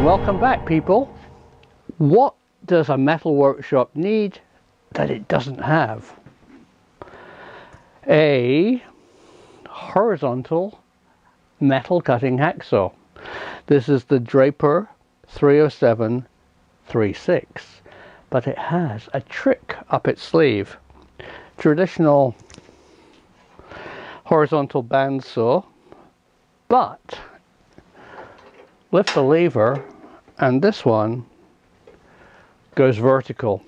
welcome back, people. What does a metal workshop need that it doesn't have? A horizontal metal cutting hacksaw. This is the Draper 307-36, but it has a trick up its sleeve. Traditional horizontal bandsaw, but lift the lever and this one goes vertical.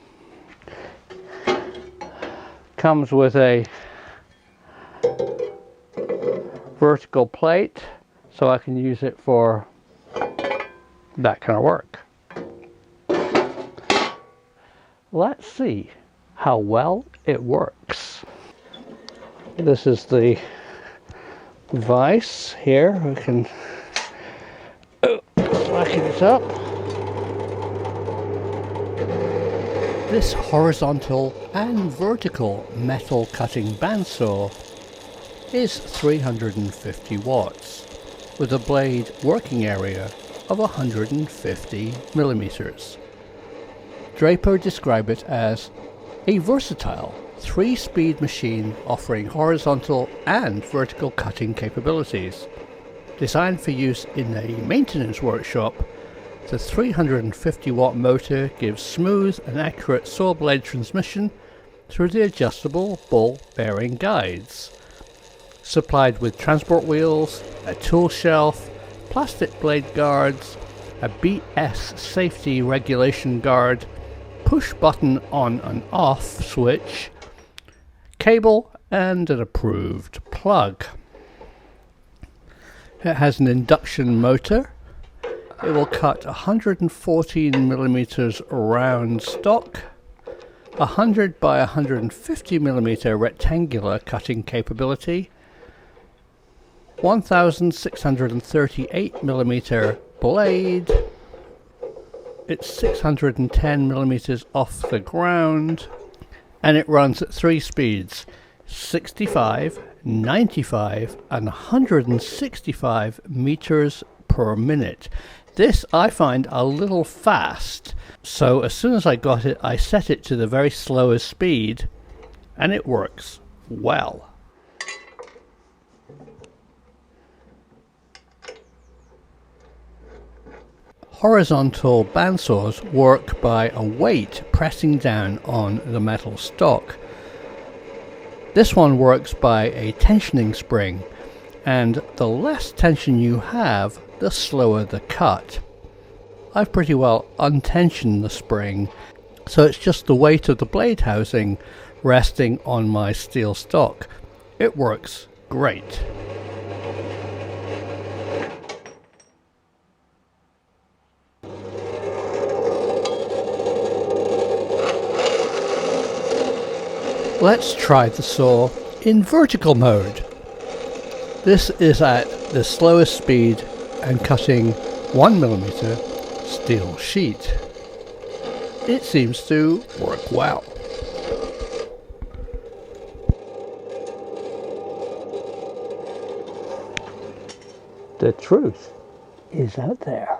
Comes with a vertical plate, so I can use it for that kind of work. Let's see how well it works. This is the vise here. We can slacken it up. This horizontal and vertical metal cutting bandsaw is 350 watts with a blade working area of 150 millimeters. Draper described it as a versatile 3-speed machine offering horizontal and vertical cutting capabilities. Designed for use in a maintenance workshop, the 350 watt motor gives smooth and accurate saw blade transmission through the adjustable ball bearing guides. Supplied with transport wheels, a tool shelf, plastic blade guards, a BS safety regulation guard, push button on and off switch, cable and an approved plug. It has an induction motor. It will cut 114 millimeters round stock, 100 by 150 millimeter rectangular cutting capability, 1638 millimeter blade. It's 610 millimeters off the ground, and it runs at 3 speeds: 65, 95 and 165 meters per minute. This I find a little fast, so as soon as I got it, I set it to the very slowest speed, and it works well. Horizontal bandsaws work by a weight pressing down on the metal stock. This one works by a tensioning spring, and the less tension you have, the slower the cut. I've pretty well untensioned the spring, so it's just the weight of the blade housing resting on my steel stock. It works great. Let's try the saw in vertical mode. This is at the slowest speed and cutting 1 millimeter steel sheet. It seems to work well. The truth is out there.